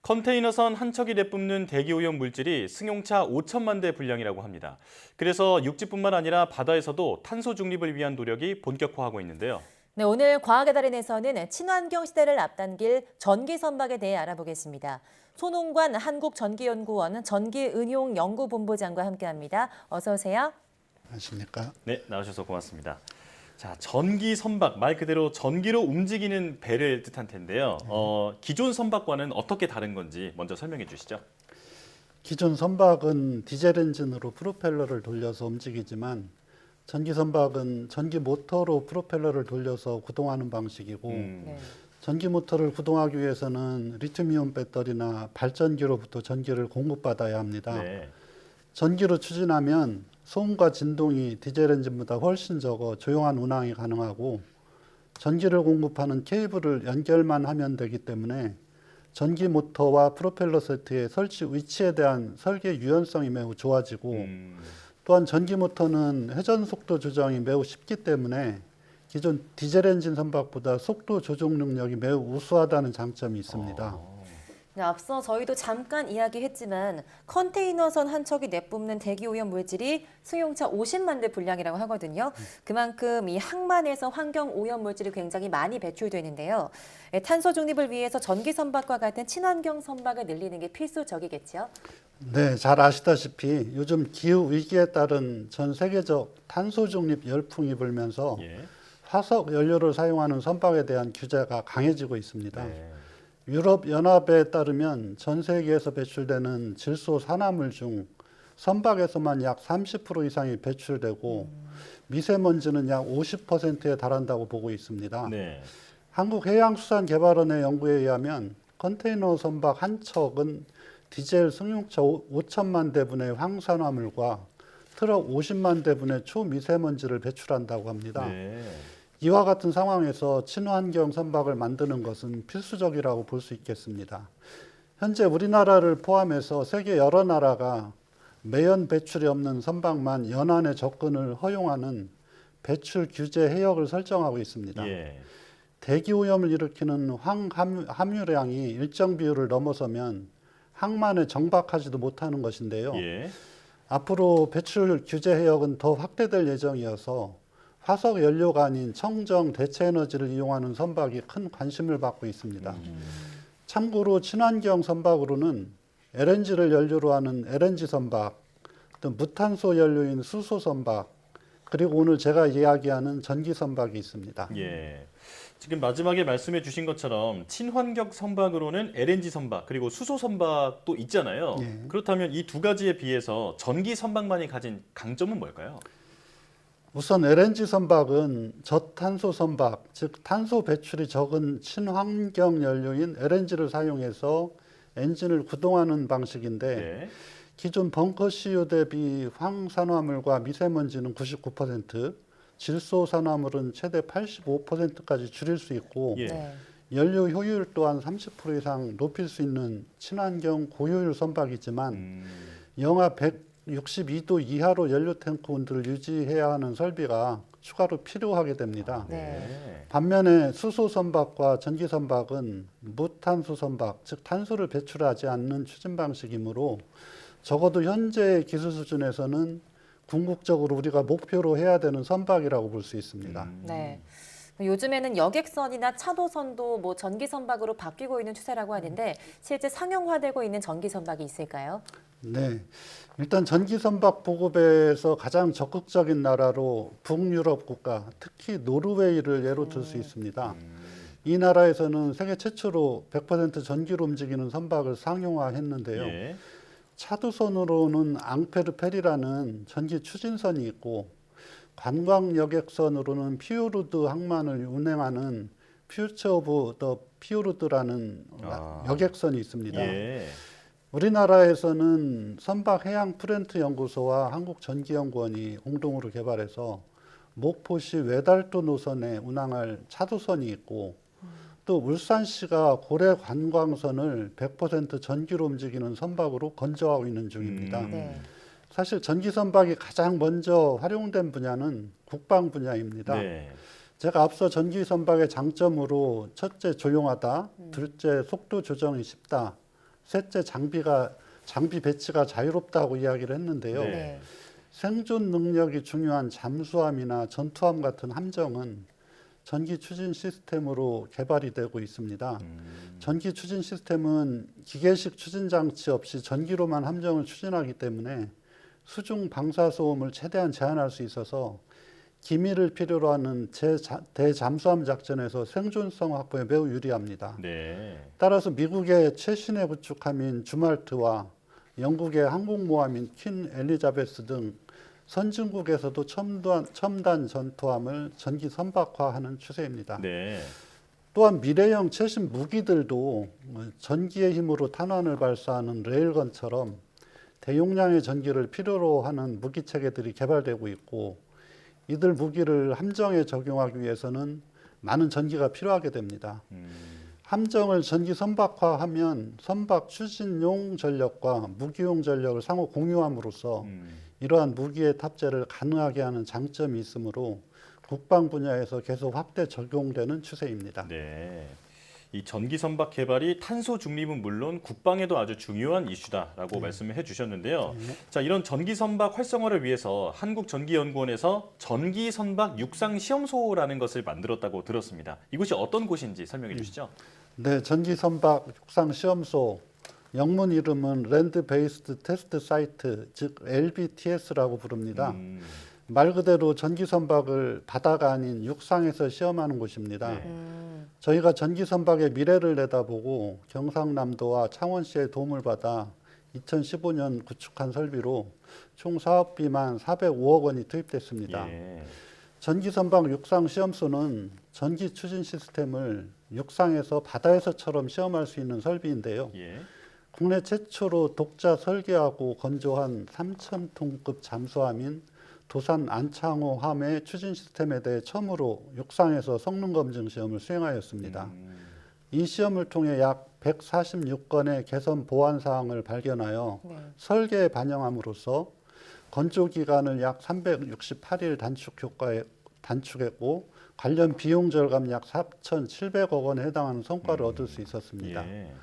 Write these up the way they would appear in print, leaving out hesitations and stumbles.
컨테이너선 한 척이 내뿜는 대기오염 물질이 승용차 5천만 대 분량이라고 합니다. 그래서 육지뿐만 아니라 바다에서도 탄소 중립을 위한 노력이 본격화하고 있는데요. 네, 오늘 과학의 달인에서는 친환경 시대를 앞당길 전기 선박에 대해 알아보겠습니다. 손홍관 한국전기연구원 전기은용연구본부장과 함께합니다. 어서 오세요. 안녕하십니까? 네, 나와주셔서 고맙습니다. 자, 전기 선박, 말 그대로 전기로 움직이는 배를 뜻한 텐데요. 기존 선박과는 어떻게 다른 건지 먼저 설명해 주시죠. 기존 선박은 디젤 엔진으로 프로펠러를 돌려서 움직이지만 전기 선박은 전기 모터로 프로펠러를 돌려서 구동하는 방식이고 네. 전기 모터를 구동하기 위해서는 리튬이온 배터리나 발전기로부터 전기를 공급받아야 합니다. 네. 전기로 추진하면 소음과 진동이 디젤 엔진보다 훨씬 적어 조용한 운항이 가능하고 전기를 공급하는 케이블을 연결만 하면 되기 때문에 전기 모터와 프로펠러 세트의 설치 위치에 대한 설계 유연성이 매우 좋아지고 또한 전기 모터는 회전 속도 조정이 매우 쉽기 때문에 기존 디젤 엔진 선박보다 속도 조정 능력이 매우 우수하다는 장점이 있습니다. 네, 앞서 저희도 잠깐 이야기했지만 컨테이너선 한 척이 내뿜는 대기오염 물질이 승용차 50만 대 분량이라고 하거든요. 그만큼 이 항만에서 환경오염 물질이 굉장히 많이 배출되는데요. 탄소 중립을 위해서 전기 선박과 같은 친환경 선박을 늘리는 게 필수적이겠죠. 네, 잘 아시다시피 요즘 기후 위기에 따른 전 세계적 탄소 중립 열풍이 불면서 예. 화석 연료를 사용하는 선박에 대한 규제가 강해지고 있습니다. 네. 유럽 연합에 따르면 전 세계에서 배출되는 질소 산화물 중 선박에서만 약 30% 이상이 배출되고 미세먼지는 약 50%에 달한다고 보고 있습니다. 네. 한국해양수산개발원의 연구에 의하면 컨테이너 선박 한 척은 디젤 승용차 5천만 대분의 황산화물과 트럭 50만 대분의 초미세먼지를 배출한다고 합니다. 네. 이와 같은 상황에서 친환경 선박을 만드는 것은 필수적이라고 볼 수 있겠습니다. 현재 우리나라를 포함해서 세계 여러 나라가 매연 배출이 없는 선박만 연안에 접근을 허용하는 배출 규제 해역을 설정하고 있습니다. 예. 대기오염을 일으키는 함유량이 일정 비율을 넘어서면 항만에 정박하지도 못하는 것인데요. 예. 앞으로 배출 규제 해역은 더 확대될 예정이어서 화석 연료가 아닌 청정 대체 에너지를 이용하는 선박이 큰 관심을 받고 있습니다. 참고로 친환경 선박으로는 LNG를 연료로 하는 LNG 선박, 또 무탄소 연료인 수소 선박, 그리고 오늘 제가 이야기하는 전기 선박이 있습니다. 예. 지금 마지막에 말씀해 주신 것처럼 친환경 선박으로는 LNG 선박 그리고 수소 선박도 있잖아요. 예. 그렇다면 이 두 가지에 비해서 전기 선박만이 가진 강점은 뭘까요? 우선 LNG 선박은 저탄소 선박, 즉 탄소 배출이 적은 친환경 연료인 LNG를 사용해서 엔진을 구동하는 방식인데 네. 기존 벙커 CO 대비 황산화물과 미세먼지는 99%, 질소 산화물은 최대 85%까지 줄일 수 있고 예. 네. 연료 효율 또한 30% 이상 높일 수 있는 친환경 고효율 선박이지만 영하 162도 이하로 연료 탱크 온도를 유지해야 하는 설비가 추가로 필요하게 됩니다. 네. 반면에 수소 선박과 전기 선박은 무탄소 선박, 즉 탄소를 배출하지 않는 추진 방식이므로 적어도 현재 기술 수준에서는 궁극적으로 우리가 목표로 해야 되는 선박이라고 볼 수 있습니다. 네. 요즘에는 여객선이나 차도선도 뭐 전기 선박으로 바뀌고 있는 추세라고 하는데 실제 상용화되고 있는 전기 선박이 있을까요? 네, 일단 전기 선박 보급에서 가장 적극적인 나라로 북유럽 국가, 특히 노르웨이를 예로 들 수 있습니다. 이 나라에서는 세계 최초로 100% 전기로 움직이는 선박을 상용화했는데요. 예. 차도선으로는 앙페르페리라는 전기 추진선이 있고 관광 여객선으로는 피오르드 항만을 운행하는 퓨처 오브 더 피오르드라는 여객선이 있습니다. 예. 우리나라에서는 선박 해양 프렌트 연구소와 한국전기연구원이 공동으로 개발해서 목포시 외달도 노선에 운항할 차도선이 있고 또 울산시가 고래 관광선을 100% 전기로 움직이는 선박으로 건조하고 있는 중입니다. 네. 사실 전기 선박이 가장 먼저 활용된 분야는 국방 분야입니다. 네. 제가 앞서 전기 선박의 장점으로 첫째 조용하다, 둘째 속도 조정이 쉽다, 셋째 장비 배치가 자유롭다고 이야기를 했는데요. 네. 생존 능력이 중요한 잠수함이나 전투함 같은 함정은 전기 추진 시스템으로 개발이 되고 있습니다. 전기 추진 시스템은 기계식 추진 장치 없이 전기로만 함정을 추진하기 때문에 수중 방사 소음을 최대한 제한할 수 있어서 기밀을 필요로 하는 대잠수함 작전에서 생존성 확보에 매우 유리합니다. 네. 따라서 미국의 최신의 구축함인 주말트와 영국의 항공모함인 퀸 엘리자베스 등 선진국에서도 첨단 전투함을 전기 선박화하는 추세입니다. 네. 또한 미래형 최신 무기들도 전기의 힘으로 탄환을 발사하는 레일건처럼 대용량의 전기를 필요로 하는 무기 체계들이 개발되고 있고, 이들 무기를 함정에 적용하기 위해서는 많은 전기가 필요하게 됩니다. 함정을 전기 선박화하면 선박 추진용 전력과 무기용 전력을 상호 공유함으로써 이러한 무기의 탑재를 가능하게 하는 장점이 있으므로 국방 분야에서 계속 확대 적용되는 추세입니다. 네. 이 전기 선박 개발이 탄소 중립은 물론 국방에도 아주 중요한 이슈다라고 말씀을 해주셨는데요. 자, 이런 전기 선박 활성화를 위해서 한국전기연구원에서 전기 선박 육상 시험소라는 것을 만들었다고 들었습니다. 이곳이 어떤 곳인지 설명해 주시죠. 네, 전기 선박 육상 시험소, 영문 이름은 랜드 베이스드 테스트 사이트, 즉 LBTS라고 부릅니다. 말 그대로 전기 선박을 바다가 아닌 육상에서 시험하는 곳입니다. 저희가 전기 선박의 미래를 내다보고 경상남도와 창원시의 도움을 받아 2015년 구축한 설비로 총 사업비만 405억 원이 투입됐습니다. 예. 전기 선박 육상 시험소는 전기 추진 시스템을 육상에서 바다에서처럼 시험할 수 있는 설비인데요. 예. 국내 최초로 독자 설계하고 건조한 3,000톤급 잠수함인 도산 안창호함의 추진 시스템에 대해 처음으로 육상에서 성능 검증 시험을 수행하였습니다. 이 시험을 통해 약 146건의 개선 보완 사항을 발견하여 설계에 반영함으로써 건조 기간을 약 368일 단축했고 관련 비용 절감 약 4,700억 원에 해당하는 성과를 얻을 수 있었습니다. 예.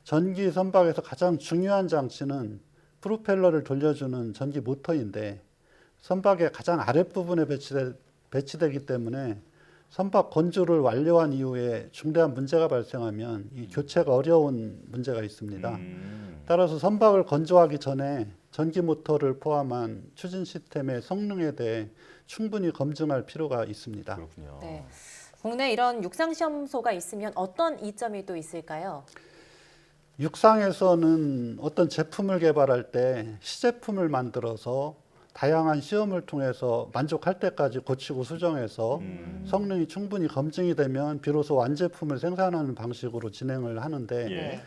전기 선박에서 가장 중요한 장치는 프로펠러를 돌려주는 전기 모터인데, 선박의 가장 아랫부분에 배치되기 때문에 선박 건조를 완료한 이후에 중대한 문제가 발생하면 이 교체가 어려운 문제가 있습니다. 따라서 선박을 건조하기 전에 전기 모터를 포함한 추진 시스템의 성능에 대해 충분히 검증할 필요가 있습니다. 그렇군요. 네. 국내 이런 육상 시험소가 있으면 어떤 이점이 또 있을까요? 육상에서는 어떤 제품을 개발할 때 시제품을 만들어서 다양한 시험을 통해서 만족할 때까지 고치고 수정해서 성능이 충분히 검증이 되면 비로소 완제품을 생산하는 방식으로 진행을 하는데,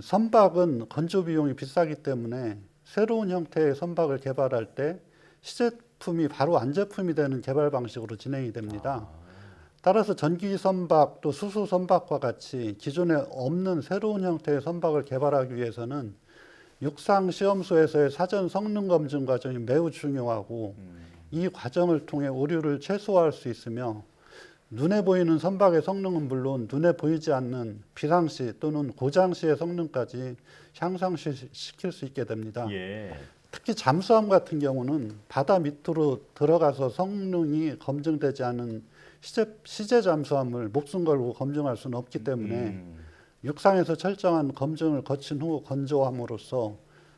선박은 건조 비용이 비싸기 때문에 새로운 형태의 선박을 개발할 때 시제품이 바로 완제품이 되는 개발 방식으로 진행이 됩니다. 따라서 전기 선박 또 수소 선박과 같이 기존에 없는 새로운 형태의 선박을 개발하기 위해서는 육상 시험소에서의 사전 성능 검증 과정이 매우 중요하고, 이 과정을 통해 오류를 최소화할 수 있으며 눈에 보이는 선박의 성능은 물론 눈에 보이지 않는 비상시 또는 고장시의 성능까지 향상시킬 수 있게 됩니다. 예. 특히 잠수함 같은 경우는 바다 밑으로 들어가서 성능이 검증되지 않은 시제 잠수함을 목숨 걸고 검증할 수는 없기 때문에 육상에서 철저한 검증을 거친 후 건조함으로써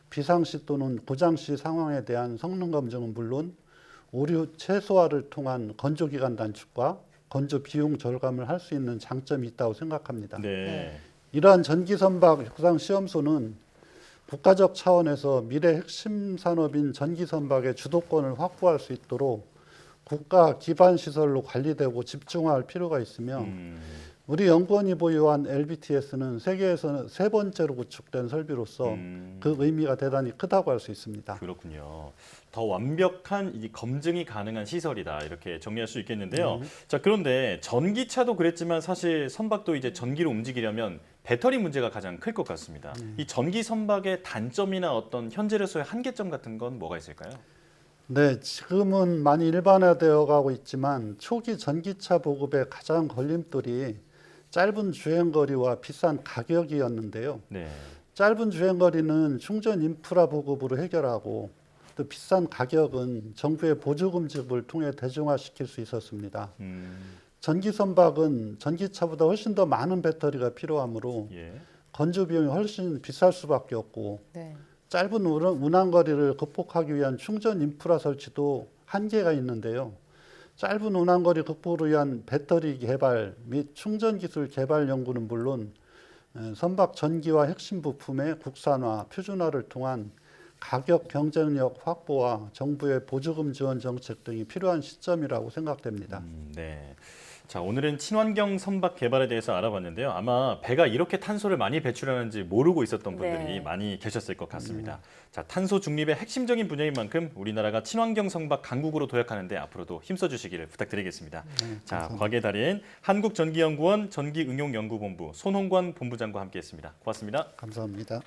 비상시 또는 고장시 상황에 대한 성능 검증은 물론 오류 최소화를 통한 건조 기간 단축과 건조 비용 절감을 할 수 있는 장점이 있다고 생각합니다. 네. 이러한 전기 선박 육상 시험소는 국가적 차원에서 미래 핵심 산업인 전기 선박의 주도권을 확보할 수 있도록 국가 기반 시설로 관리되고 집중화할 필요가 있으며, 우리 연구원이 보유한 LBTS는 세계에서 세 번째로 구축된 설비로서 그 의미가 대단히 크다고 할 수 있습니다. 그렇군요. 더 완벽한 이 검증이 가능한 시설이다, 이렇게 정리할 수 있겠는데요. 자, 그런데 전기차도 그랬지만 사실 선박도 이제 전기로 움직이려면 배터리 문제가 가장 클 것 같습니다. 이 전기 선박의 단점이나 어떤 현재로서의 한계점 같은 건 뭐가 있을까요? 네, 지금은 많이 일반화되어 가고 있지만 초기 전기차 보급의 가장 걸림돌이 짧은 주행거리와 비싼 가격이었는데요. 네. 짧은 주행거리는 충전 인프라 보급으로 해결하고 또 비싼 가격은 정부의 보조금 지급을 통해 대중화시킬 수 있었습니다. 전기 선박은 전기차보다 훨씬 더 많은 배터리가 필요하므로 예. 건조 비용이 훨씬 비쌀 수밖에 없고 네. 짧은 운항 거리를 극복하기 위한 충전 인프라 설치도 한계가 있는데요. 짧은 운항 거리 극복을 위한 배터리 개발 및 충전 기술 개발 연구는 물론 선박 전기와 핵심 부품의 국산화, 표준화를 통한 가격 경쟁력 확보와 정부의 보조금 지원 정책 등이 필요한 시점이라고 생각됩니다. 네. 자, 오늘은 친환경 선박 개발에 대해서 알아봤는데요. 아마 배가 이렇게 탄소를 많이 배출하는지 모르고 있었던 분들이 네. 많이 계셨을 것 같습니다. 자, 탄소 중립의 핵심적인 분야인 만큼 우리나라가 친환경 선박 강국으로 도약하는데 앞으로도 힘써 주시기를 부탁드리겠습니다. 자, 과학의 달인 한국전기연구원 전기응용연구본부 손홍관 본부장과 함께했습니다. 고맙습니다. 감사합니다.